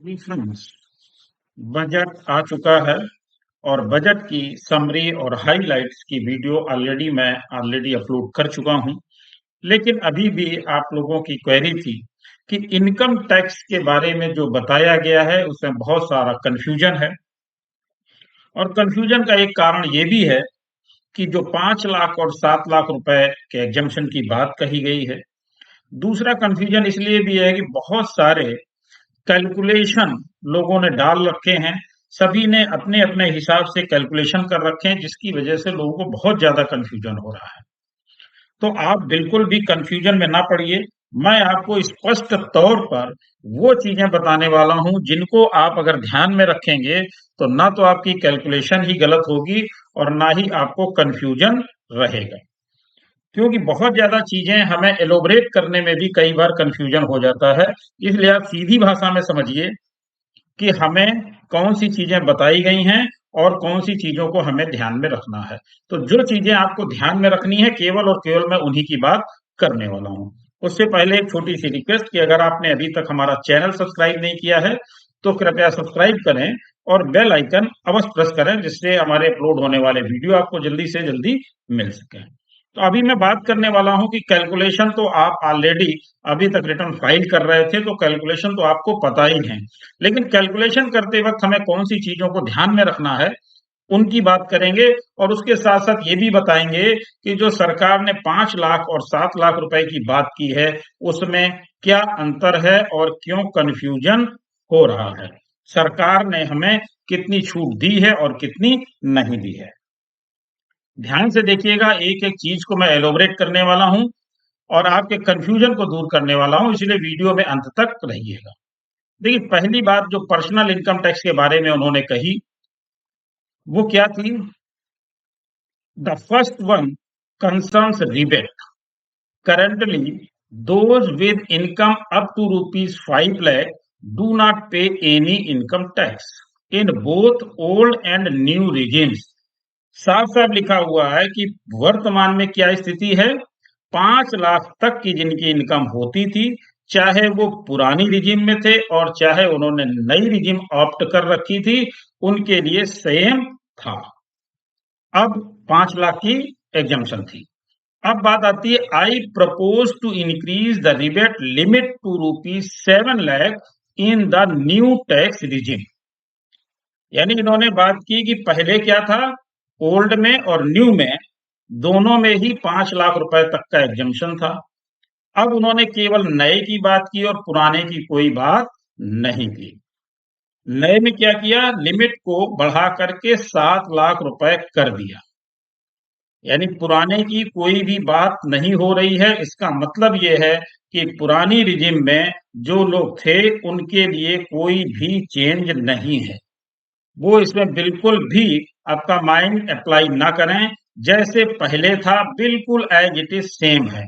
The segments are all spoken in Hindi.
जी फ्रेंड्स, बजट आ चुका है और बजट की समरी और हाइलाइट्स की वीडियो मैं ऑलरेडी अपलोड कर चुका हूं। लेकिन अभी भी आप लोगों की क्वेरी थी कि इनकम टैक्स के बारे में जो बताया गया है उसमें बहुत सारा कंफ्यूजन है। और कंफ्यूजन का एक कारण ये भी है कि जो 5 लाख और 7 लाख रुपए के एग्जम्पशन की बात कही गई है। दूसरा कंफ्यूजन इसलिए भी है कि बहुत सारे कैलकुलेशन लोगों ने डाल रखे हैं। सभी ने अपने अपने हिसाब से कैलकुलेशन कर रखे हैं, जिसकी वजह से लोगों को बहुत ज्यादा कंफ्यूजन हो रहा है। तो आप बिल्कुल भी कंफ्यूजन में ना पड़िए। मैं आपको स्पष्ट तौर पर वो चीजें बताने वाला हूं जिनको आप अगर ध्यान में रखेंगे तो ना तो आपकी कैलकुलेशन ही गलत होगी और ना ही आपको कंफ्यूजन रहेगा। क्योंकि बहुत ज्यादा चीजें हमें एलोबरेट करने में भी कई बार कंफ्यूजन हो जाता है। इसलिए आप सीधी भाषा में समझिए कि हमें कौन सी चीजें बताई गई हैं और कौन सी चीजों को हमें ध्यान में रखना है। तो जो चीजें आपको ध्यान में रखनी है केवल और केवल मैं उन्हीं की बात करने वाला हूं। उससे पहले एक छोटी सी रिक्वेस्ट कि अगर आपने अभी तक हमारा चैनल सब्सक्राइब नहीं किया है तो कृपया सब्सक्राइब करें और बेल आइकन अवश्य प्रेस करें, जिससे हमारे अपलोड होने वाले वीडियो आपको जल्दी से जल्दी मिल सके। तो अभी मैं बात करने वाला हूं कि कैलकुलेशन तो आप ऑलरेडी अभी तक रिटर्न फाइल कर रहे थे, तो कैलकुलेशन तो आपको पता ही है। लेकिन कैलकुलेशन करते वक्त हमें कौन सी चीजों को ध्यान में रखना है उनकी बात करेंगे। और उसके साथ साथ ये भी बताएंगे कि जो सरकार ने 5 लाख और 7 लाख रुपए की बात की है उसमें क्या अंतर है और क्यों कंफ्यूजन हो रहा है। सरकार ने हमें कितनी छूट दी है और कितनी नहीं दी है। ध्यान से देखिएगा, एक एक चीज को मैं एलोबरेट करने वाला हूं और आपके कंफ्यूजन को दूर करने वाला हूं, इसलिए वीडियो में अंत तक रहिएगा। देखिए, पहली बात जो पर्सनल इनकम टैक्स के बारे में उन्होंने कही वो क्या थी। The first one concerns rebate. Currently, those with income up to rupees 5 lakh do not pay any income tax in both old and new regimes। साफ साफ लिखा हुआ है कि वर्तमान में क्या स्थिति है। 5 लाख तक की जिनकी इनकम होती थी, चाहे वो पुरानी रिजिम में थे और चाहे उन्होंने नई रिजिम ऑप्ट कर रखी थी, उनके लिए सेम था। अब 5 लाख की एग्जम्पशन थी। अब बात आती है, I propose to increase the rebate limit to ₹7 lakh in the new tax regime. यानी इन्होंने बात की कि पहले क्या था, ओल्ड में और न्यू में दोनों में ही 5 लाख रुपए तक का एग्जम्पशन था। अब उन्होंने केवल नए की बात की और पुराने की कोई बात नहीं की। नए में क्या किया, लिमिट को बढ़ा करके 7 लाख रुपए कर दिया। यानी पुराने की कोई भी बात नहीं हो रही है। इसका मतलब ये है कि पुरानी रिजिम में जो लोग थे उनके लिए कोई भी चेंज नहीं है। वो इसमें बिल्कुल भी आपका माइंड अप्लाई ना करें। जैसे पहले था बिल्कुल एज इट इज सेम है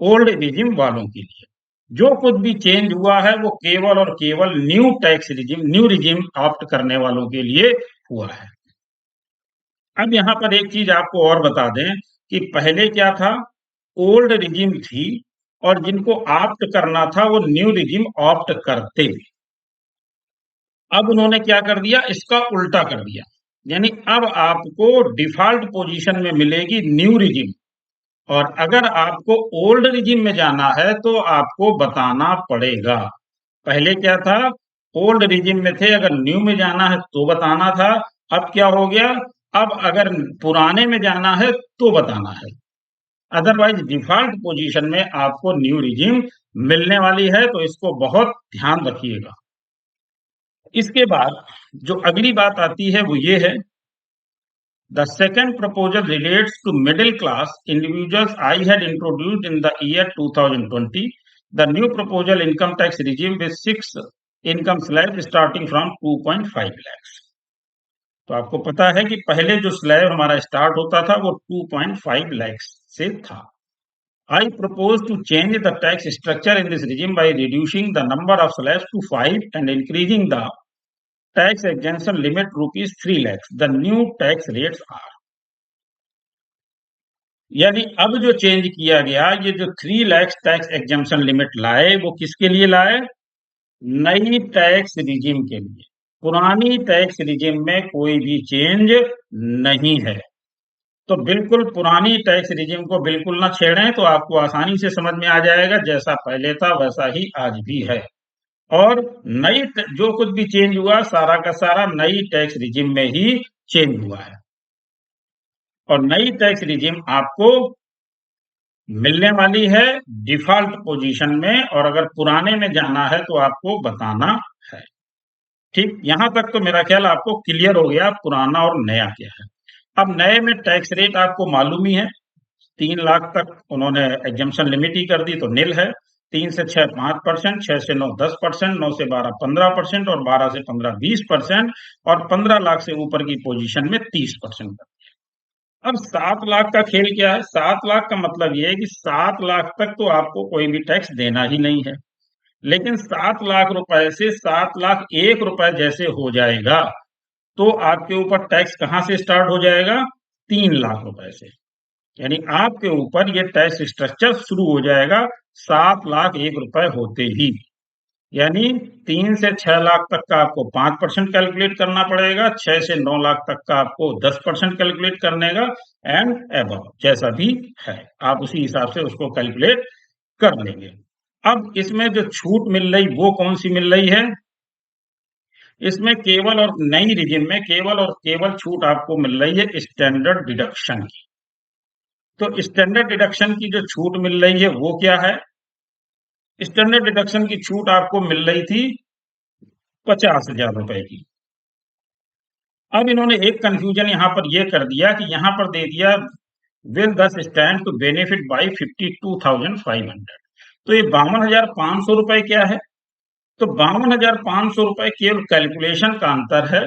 ओल्ड रिजिम वालों के लिए। जो कुछ भी चेंज हुआ है वो केवल और केवल new tax regime, new regime opt करने वालों के लिए हुआ है। अब यहाँ पर एक चीज आपको और बता दें कि पहले क्या था, ओल्ड रिजिम थी और जिनको ऑप्ट करना था वो न्यू रिजिम ऑप्ट करते। अब उन्होंने क्या कर दिया, इसका उल्टा कर दिया। यानी अब आपको डिफॉल्ट पोजीशन में मिलेगी न्यू रिजिम, और अगर आपको ओल्ड रिजिम में जाना है तो आपको बताना पड़ेगा। पहले क्या था, ओल्ड रिजिम में थे, अगर न्यू में जाना है तो बताना था। अब क्या हो गया, अब अगर पुराने में जाना है तो बताना है। अदरवाइज डिफॉल्ट पोजीशन में आपको न्यू रिजिम मिलने वाली है, तो इसको बहुत ध्यान रखिएगा। इसके बाद जो अगली बात आती है वो ये है, the second proposal relates to middle class individuals I had introduced in the year 2020, the new proposal income tax regime with 6 income slab starting from 2.5 lakhs। तो आपको पता है कि पहले जो स्लैब हमारा स्टार्ट होता था वो 2.5 lakhs से था। I propose to change the tax structure in this regime by reducing the number of slabs to 5 and increasing the tax exemption limit ₹3 lakhs। The new tax rates are। यानी अब जो चेंज किया गया, ये जो 3 लाख टैक्स एग्जम्पशन लिमिट लाए वो किसके लिए लाए, नई टैक्स रिजिम के लिए। पुरानी टैक्स रिजिम में कोई भी चेंज नहीं है। तो बिल्कुल पुरानी टैक्स रिजिम को बिल्कुल ना छेड़ें, तो आपको आसानी से समझ में आ जाएगा जैसा पहले था वैसा ही आज भी है। और जो कुछ भी चेंज हुआ सारा का सारा नई टैक्स रिजिम में ही चेंज हुआ है। और नई टैक्स रिजिम आपको मिलने वाली है डिफॉल्ट पोजीशन में, और अगर पुराने में जाना है तो आपको बताना है। ठीक, यहां तक तो मेरा ख्याल आपको क्लियर हो गया पुराना और नया क्या है। अब नए में टैक्स रेट आपको मालूम ही है, 3 लाख तक उन्होंने एग्जम्पशन लिमिट ही कर दी तो निल है। 3 से 6 5%, 6 से 9 10%, 9 से 12 15%, और 12 से 15 20%, और 15 लाख से ऊपर की पोजीशन में 30%। अब 7 लाख का खेल क्या है? 7 लाख का मतलब ये है कि 7 लाख तक तो आपको कोई भी टैक्स देना ही नहीं है। लेकिन 7 लाख रुपए से 7 लाख 1 रुपए जैसे हो जाएगा, तो आपके ऊपर टैक्स कहां से स्टार्ट हो जाएगा? 3 लाख रुपए से। यानी आपके ऊपर ये टैक्स स्ट्रक्चर शुरू हो जाएगा 7 लाख 1 रुपए होते ही। यानी 3 से 6 लाख तक का आपको 5% कैलकुलेट करना पड़ेगा, 6 से 9 लाख तक का आपको 10% कैलकुलेट करने का, एंड एबव जैसा भी है आप उसी हिसाब से उसको कैलकुलेट कर लेंगे। अब इसमें जो छूट मिल रही वो कौन सी मिल रही है? इसमें केवल और नई रिजिम में केवल और केवल छूट आपको मिल रही है स्टैंडर्ड डिडक्शन की। तो स्टैंडर्ड डिडक्शन की जो छूट मिल रही है वो क्या है? स्टैंडर्ड डिडक्शन की छूट आपको मिल रही थी 50,000 रुपए की। अब इन्होंने एक कंफ्यूजन यहां पर यह कर दिया कि यहां पर दे दिया विल दस स्टैंड टू बेनिफिट बाई 52,500। तो ये 52,500 रुपए क्या है? तो 52,500 रुपए केवल कैलकुलेशन का अंतर है।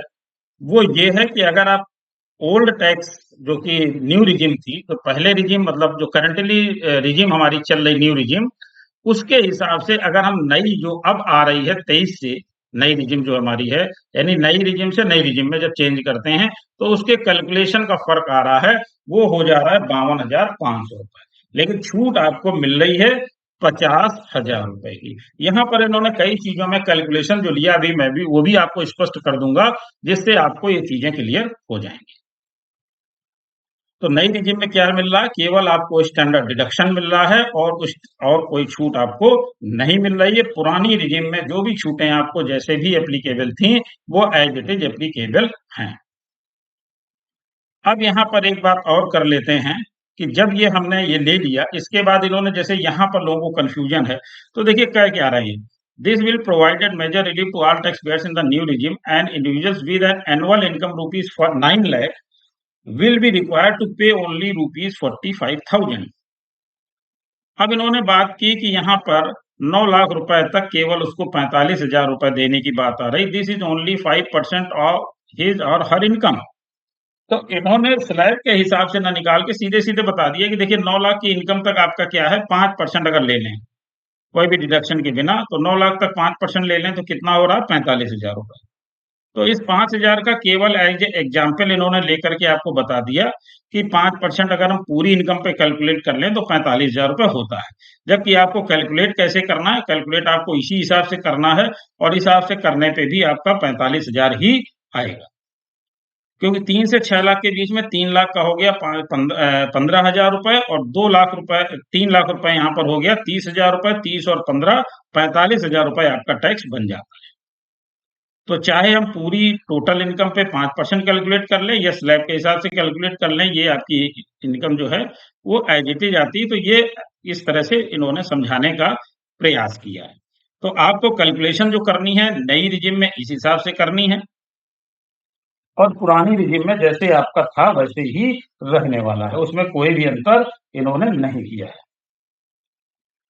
वो ये है कि अगर आप ओल्ड टैक्स जो कि न्यू रिजिम थी, तो पहले रिजिम मतलब जो करंटली रिजिम हमारी चल रही न्यू रिजिम, उसके हिसाब से अगर हम नई जो अब आ रही है 23 से, नई रिजिम जो हमारी है, यानी नई रिजिम से नई रिजिम में जब चेंज करते हैं तो उसके कैलकुलेशन का फर्क आ रहा है, वो हो जा रहा है 52,500 रुपए। लेकिन छूट आपको मिल रही है 50,000 रुपए की। यहाँ पर इन्होंने कई चीजों में कैलकुलेशन जो लिया, अभी मैं भी वो भी आपको स्पष्ट कर दूंगा, जिससे आपको ये चीजें क्लियर हो जाएंगी। तो नई रिजिम में क्या मिल रहा है? केवल आपको स्टैंडर्ड डिडक्शन मिल रहा है, और कोई छूट आपको नहीं मिल रही है। पुरानी रिजिम में जो भी छूटें आपको जैसे भी एप्लीकेबल थी, वो एज इट इज एप्लीकेबल हैं। अब यहाँ पर एक बात और कर लेते हैं कि जब ये हमने ये ले लिया, इसके बाद इन्होंने जैसे यहाँ पर लोगों को कंफ्यूजन है, तो देखिए कह क्या रहे हैं। This will provided major relief to all tax payers in the new regime and individuals with an annual income rupees for 9 lakh will be required to pay only rupees 45,000। अब इन्होंने बात की कि यहाँ पर 9 लाख रुपए तक केवल उसको 45,000 रुपए देने की बात आ रही। This is only 5% of his और हर इनकम। तो इन्होंने स्लैब के हिसाब से ना निकाल के सीधे सीधे बता दिया कि देखिए 9 लाख की इनकम तक आपका क्या है, 5% अगर ले लें कोई भी डिडक्शन के बिना, तो 9 लाख तक 5% ले लें तो कितना हो रहा है? 45,000 रुपए। तो इस 5,000 का केवल एज ए एग्जाम्पल इन्होंने लेकर के आपको बता दिया कि 5% अगर हम पूरी इनकम पे कैलकुलेट कर लें तो 45,000 रुपए होता है। जबकि आपको कैलकुलेट कैसे करना है? कैलकुलेट आपको इसी हिसाब से करना है, और हिसाब से करने पे भी आपका 45,000 ही आएगा। क्योंकि 3 से 6 लाख के बीच में 3 लाख का हो गया 15,000 रुपए, और 2 लाख रुपए 3 लाख रुपए यहाँ पर हो गया 30,000 रुपए। 30 और 15 45,000 रुपए आपका टैक्स बन जाता है। तो चाहे हम पूरी टोटल इनकम पे 5% कैलकुलेट कर लें या स्लैब के हिसाब से कैलकुलेट कर लें, ये आपकी इनकम जो है वो एज इट इज आती है। तो ये इस तरह से इन्होंने समझाने का प्रयास किया है। तो आपको कैलकुलेशन जो करनी है नई रिजिम में इस हिसाब से करनी है, और पुरानी रिजिम में जैसे आपका था वैसे ही रहने वाला है, उसमें कोई भी अंतर इन्होंने नहीं किया है।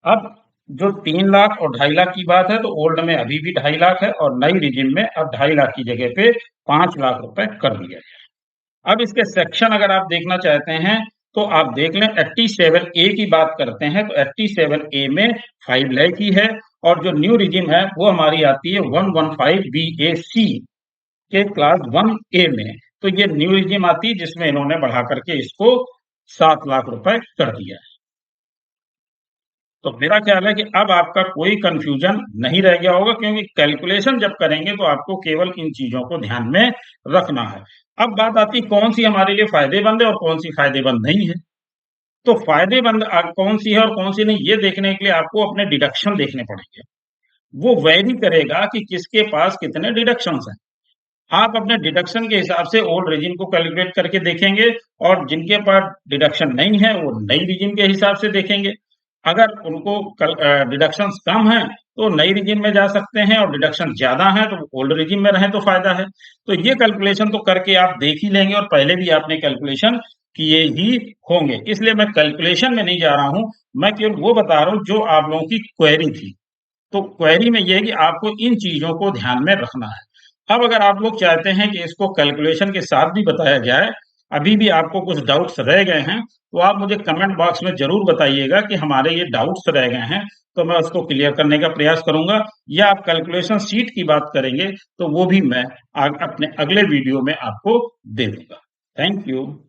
अब जो 3 लाख और 2.5 लाख की बात है, तो ओल्ड में अभी भी 2.5 लाख है, और नई रिजिम में अब 2.5 लाख की जगह पे 5 लाख रुपए कर दिया गया। अब इसके सेक्शन अगर आप देखना चाहते हैं तो आप देख लें। 87A की बात करते हैं तो 87A में 5 लाख ही है, और जो न्यू रिजिम है वो हमारी आती है 115BAC के क्लास 1A में। तो ये न्यू रिजिम आती है जिसमें इन्होंने बढ़ा करके इसको 7 लाख रुपए कर दिया है। तो मेरा ख्याल है कि अब आपका कोई कंफ्यूजन नहीं रह गया होगा, क्योंकि कैलकुलेशन जब करेंगे तो आपको केवल इन चीजों को ध्यान में रखना है। अब बात आती है कौन सी हमारे लिए फायदेमंद है और कौन सी फायदेमंद नहीं है। तो फायदेमंद कौन सी है और कौन सी नहीं, ये देखने के लिए आपको अपने डिडक्शन देखने पड़ेंगे। वो वैरी करेगा कि किसके पास कितने डिडक्शंस हैं। आप अपने डिडक्शन के हिसाब से ओल्ड रेजिम को कैलकुलेट करके देखेंगे, और जिनके पास डिडक्शन नहीं है वो नई रेजिम के हिसाब से देखेंगे। अगर उनको डिडक्शंस कम हैं तो नई रेजिम में जा सकते हैं, और डिडक्शन ज्यादा हैं तो ओल्ड रेजिम में रहें तो फायदा है। तो ये कैलकुलेशन तो करके आप देख ही लेंगे, और पहले भी आपने कैलकुलेशन किए ही होंगे, इसलिए मैं कैलकुलेशन में नहीं जा रहा हूं। मैं केवल वो बता रहा हूं जो आप लोगों की क्वेरी थी। तो क्वेरी में ये है कि आपको इन चीजों को ध्यान में रखना है। अब अगर आप लोग चाहते हैं कि इसको कैलकुलेशन के साथ भी बताया जाए, अभी भी आपको कुछ डाउट्स रह गए हैं, तो आप मुझे कमेंट बॉक्स में जरूर बताइएगा कि हमारे ये डाउट्स रह गए हैं, तो मैं उसको क्लियर करने का प्रयास करूंगा। या आप कैलकुलेशन शीट की बात करेंगे तो वो भी मैं अपने अगले वीडियो में आपको दे दूंगा। Thank you.